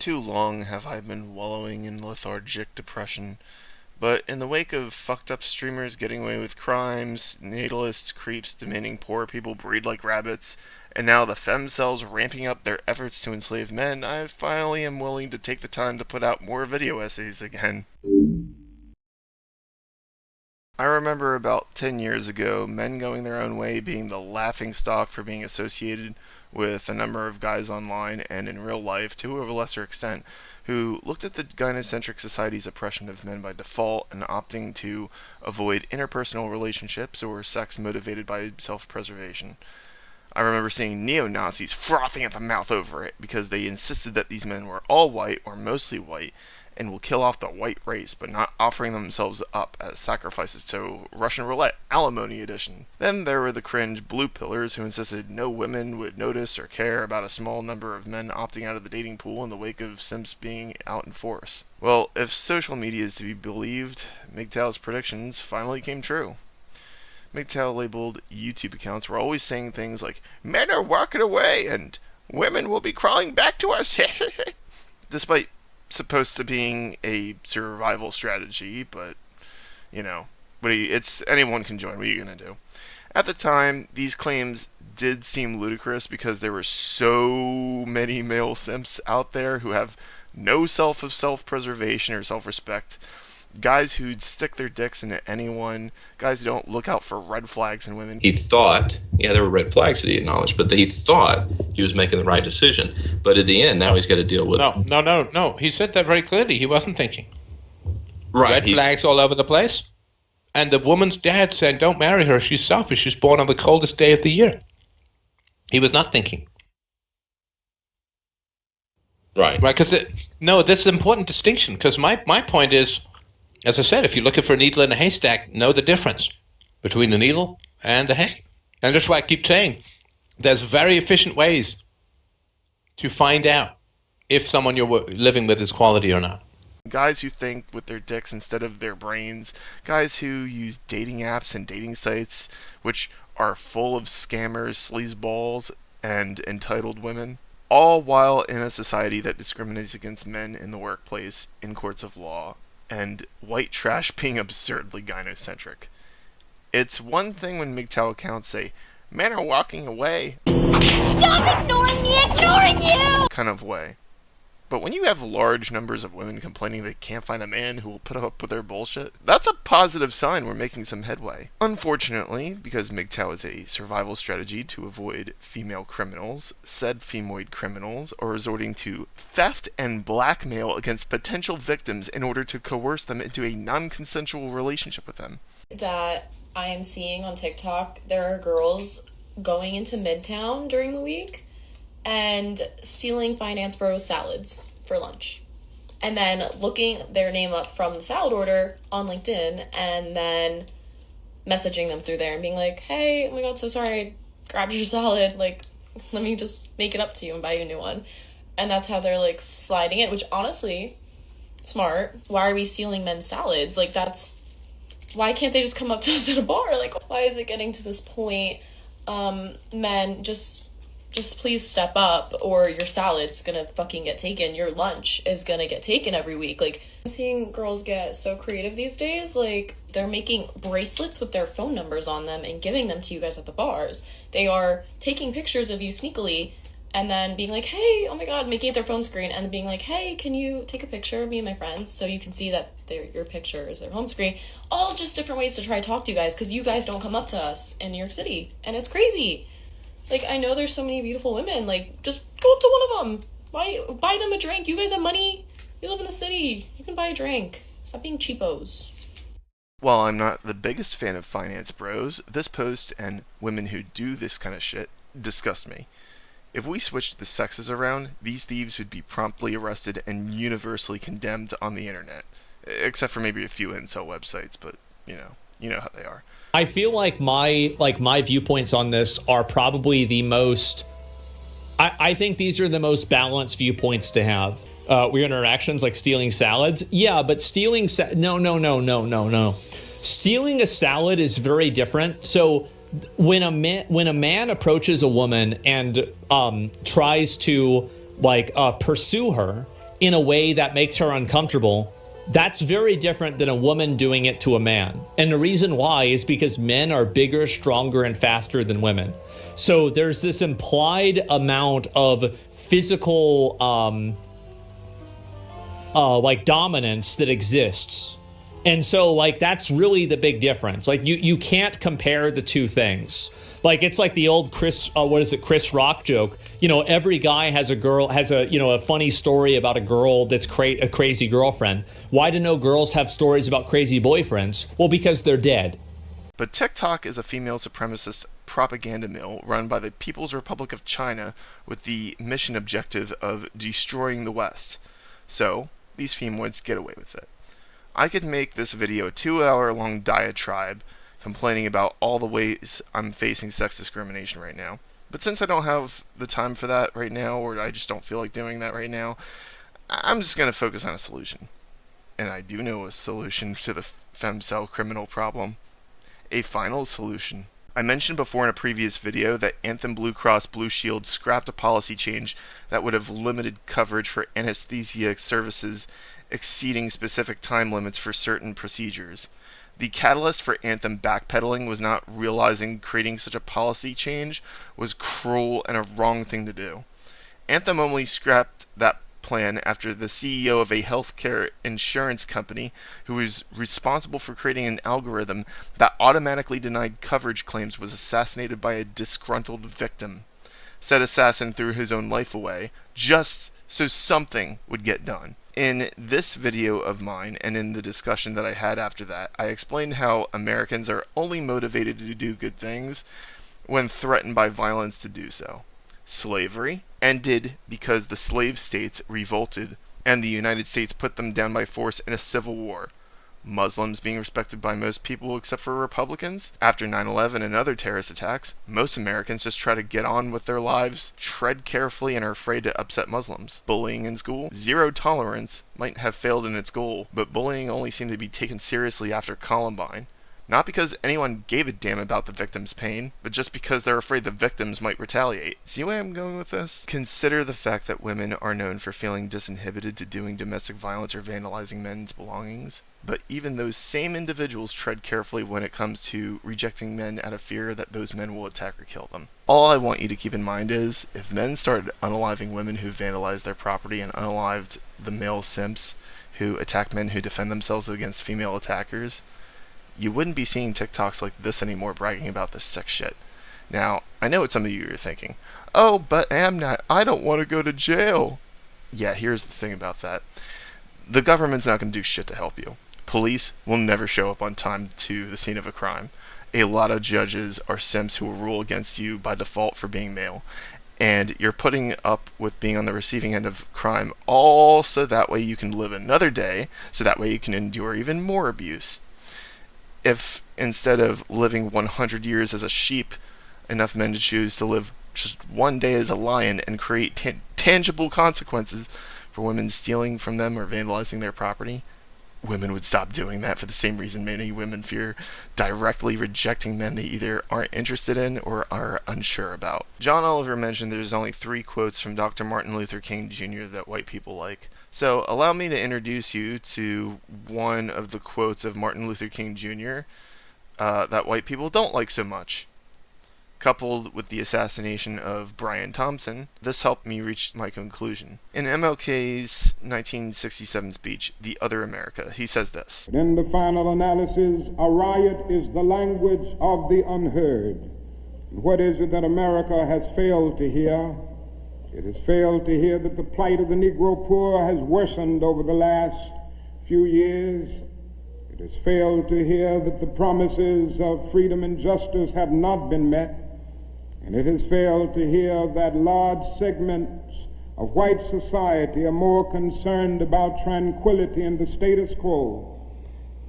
Too long have I been wallowing in lethargic depression, but in the wake of fucked up streamers getting away with crimes, natalist creeps demanding poor people breed like rabbits, and now the Femcels ramping up their efforts to enslave men, I finally am willing to take the time to put out more video essays again. I remember about 10 years ago, men going their own way being the laughing stock for being associated with a number of guys online and in real life, to a lesser extent, who looked at the gynocentric society's oppression of men by default and opting to avoid interpersonal relationships or sex motivated by self-preservation. I remember seeing neo-Nazis frothing at the mouth over it because they insisted that these men were all white or mostly white and will kill off the white race, but not offering themselves up as sacrifices to Russian roulette, alimony edition. Then there were the cringe blue pillars who insisted no women would notice or care about a small number of men opting out of the dating pool in the wake of simps being out in force. Well, if social media is to be believed, MGTOW's predictions finally came true. MGTOW labeled YouTube accounts were always saying things like, "Men are walking away and women will be crawling back to us," despite supposed to being a survival strategy, but it's anyone can join. What are you gonna do? At the time, these claims did seem ludicrous because there were so many male simps out there who have no self-preservation or self-respect. Guys who'd stick their dicks into anyone, guys who don't look out for red flags in women. He thought, there were red flags that he acknowledged, but he thought he was making the right decision. But at the end, now he's got to deal with No. He said that very clearly. He wasn't thinking. Right. Red flags all over the place. And the woman's dad said, don't marry her. She's selfish. She's born on the coldest day of the year. He was not thinking. Right. Right, because this is an important distinction, because my point is, as I said, if you're looking for a needle in a haystack, know the difference between the needle and the hay. And that's why I keep saying there's very efficient ways to find out if someone you're living with is quality or not. Guys who think with their dicks instead of their brains, guys who use dating apps and dating sites, which are full of scammers, sleazeballs, and entitled women, all while in a society that discriminates against men in the workplace, in courts of law, and white trash being absurdly gynocentric. It's one thing when MGTOW accounts say, "Men are walking away." Stop ignoring me, ignoring you! Kind of way. But when you have large numbers of women complaining they can't find a man who will put up with their bullshit, that's a positive sign we're making some headway. Unfortunately, because MGTOW is a survival strategy to avoid female criminals, said femoid criminals are resorting to theft and blackmail against potential victims in order to coerce them into a non-consensual relationship with them. That I am seeing on TikTok, there are girls going into Midtown during the week and stealing Finance Bros salads for lunch. And then looking their name up from the salad order on LinkedIn and then messaging them through there and being like, "Hey, oh my god, so sorry, I grabbed your salad. Like, let me just make it up to you and buy you a new one." And that's how they're like sliding in, which honestly, smart. Why are we stealing men's salads? Like, why can't they just come up to us at a bar? Like, why is it getting to this point? Men, just please step up or your salad's gonna fucking get taken. Your lunch is gonna get taken every week. Like, I'm seeing girls get so creative these days. Like, they're making bracelets with their phone numbers on them and giving them to you guys at the bars. They are taking pictures of you sneakily and then being like, "Hey, oh my god," making it their phone screen and then being like, "Hey, can you take a picture of me and my friends so you can see that your picture is their home screen?" All just different ways to try to talk to you guys because you guys don't come up to us in New York City. And it's crazy. Like, I know there's so many beautiful women. Like, just go up to one of them. Buy them a drink. You guys have money. You live in the city. You can buy a drink. Stop being cheapos. While I'm not the biggest fan of Finance Bros, this post and women who do this kind of shit disgust me. If we switched the sexes around, these thieves would be promptly arrested and universally condemned on the internet. Except for maybe a few incel websites, but you know how they are. I feel like my viewpoints on this are probably the most. I think these are the most balanced viewpoints to have. Weird interactions like stealing salads, yeah, but stealing no. Stealing a salad is very different. So when a man approaches a woman and tries to pursue her, in a way that makes her uncomfortable, that's very different than a woman doing it to a man. And the reason why is because men are bigger, stronger, and faster than women. So there's this implied amount of physical like dominance that exists. And so like that's really the big difference. Like you can't compare the two things. Like it's like the old Chris Rock joke. You know, every guy has a funny story about a girl that's a crazy girlfriend. Why do no girls have stories about crazy boyfriends? Well, because they're dead. But TikTok is a female supremacist propaganda mill run by the People's Republic of China with the mission objective of destroying the West. So, these femoids get away with it. I could make this video a 2-hour-long diatribe complaining about all the ways I'm facing sex discrimination right now. But since I don't have the time for that right now, or I just don't feel like doing that right now, I'm just going to focus on a solution. And I do know a solution to the Femcel criminal problem. A final solution. I mentioned before in a previous video that Anthem Blue Cross Blue Shield scrapped a policy change that would have limited coverage for anesthesia services exceeding specific time limits for certain procedures. The catalyst for Anthem backpedaling was not realizing creating such a policy change was cruel and a wrong thing to do. Anthem only scrapped that plan after the CEO of a healthcare insurance company, who was responsible for creating an algorithm that automatically denied coverage claims, was assassinated by a disgruntled victim. Said assassin threw his own life away, just so something would get done. In this video of mine, and in the discussion that I had after that, I explained how Americans are only motivated to do good things when threatened by violence to do so. Slavery ended because the slave states revolted and the United States put them down by force in a civil war. Muslims being respected by most people except for Republicans. After 9/11 and other terrorist attacks, most Americans just try to get on with their lives, tread carefully, and are afraid to upset Muslims. Bullying in school. Zero tolerance might have failed in its goal, but bullying only seemed to be taken seriously after Columbine. Not because anyone gave a damn about the victim's pain, but just because they're afraid the victims might retaliate. See where I'm going with this? Consider the fact that women are known for feeling disinhibited to doing domestic violence or vandalizing men's belongings. But even those same individuals tread carefully when it comes to rejecting men out of fear that those men will attack or kill them. All I want you to keep in mind is, if men started unaliving women who vandalized their property and unalived the male simps who attack men who defend themselves against female attackers, you wouldn't be seeing TikToks like this anymore bragging about this sick shit. Now, I know what some of you are thinking. Oh, but Amnat, I don't want to go to jail. Yeah, here's the thing about that. The government's not going to do shit to help you. Police will never show up on time to the scene of a crime. A lot of judges are simps who will rule against you by default for being male. And you're putting up with being on the receiving end of crime all so that way you can live another day, so that way you can endure even more abuse. If instead of living 100 years as a sheep, enough men to choose to live just one day as a lion and create tangible consequences for women stealing from them or vandalizing their property, women would stop doing that for the same reason many women fear directly rejecting men they either aren't interested in or are unsure about. John Oliver mentioned there's only 3 quotes from Dr. Martin Luther King Jr. that white people like. So allow me to introduce you to one of the quotes of Martin Luther King Jr. That white people don't like so much. Coupled with the assassination of Brian Thompson, this helped me reach my conclusion. In MLK's 1967 speech, The Other America, he says this: In the final analysis, a riot is the language of the unheard. What is it that America has failed to hear? It has failed to hear that the plight of the Negro poor has worsened over the last few years. It has failed to hear that the promises of freedom and justice have not been met. And it has failed to hear that large segments of white society are more concerned about tranquility and the status quo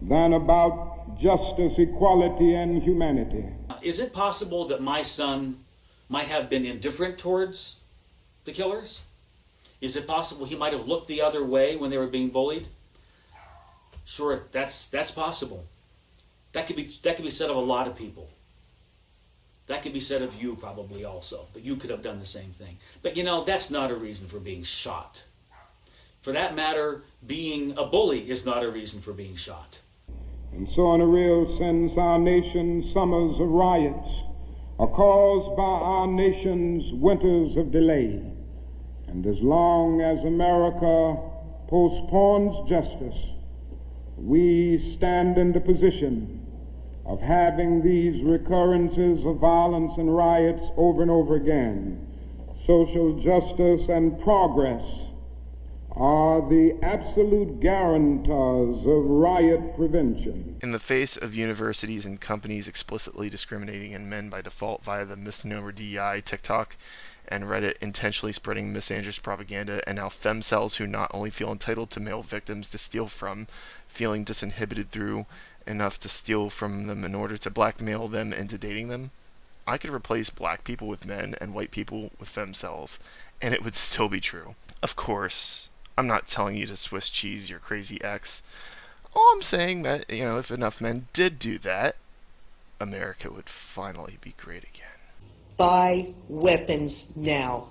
than about justice, equality, and humanity. Is it possible that my son might have been indifferent towards the killers? Is it possible he might have looked the other way when they were being bullied? Sure, that's possible. That could be said of a lot of people. That could be said of you probably also, but you could have done the same thing. But you know, that's not a reason for being shot. For that matter, being a bully is not a reason for being shot. And so in a real sense, our nation's summers of riots are caused by our nation's winters of delay. And as long as America postpones justice, we stand in the position of having these recurrences of violence and riots over and over again. Social justice and progress are the absolute guarantors of riot prevention. In the face of universities and companies explicitly discriminating in men by default via the misnomer DEI, TikTok, and Reddit intentionally spreading misandrous propaganda, and now Femcels who not only feel entitled to male victims to steal from, feeling disinhibited through enough to steal from them in order to blackmail them into dating them, I could replace black people with men and white people with Femcels, and it would still be true. Of course, I'm not telling you to Swiss cheese your crazy ex. All I'm saying that, if enough men did do that, America would finally be great again. Buy weapons now.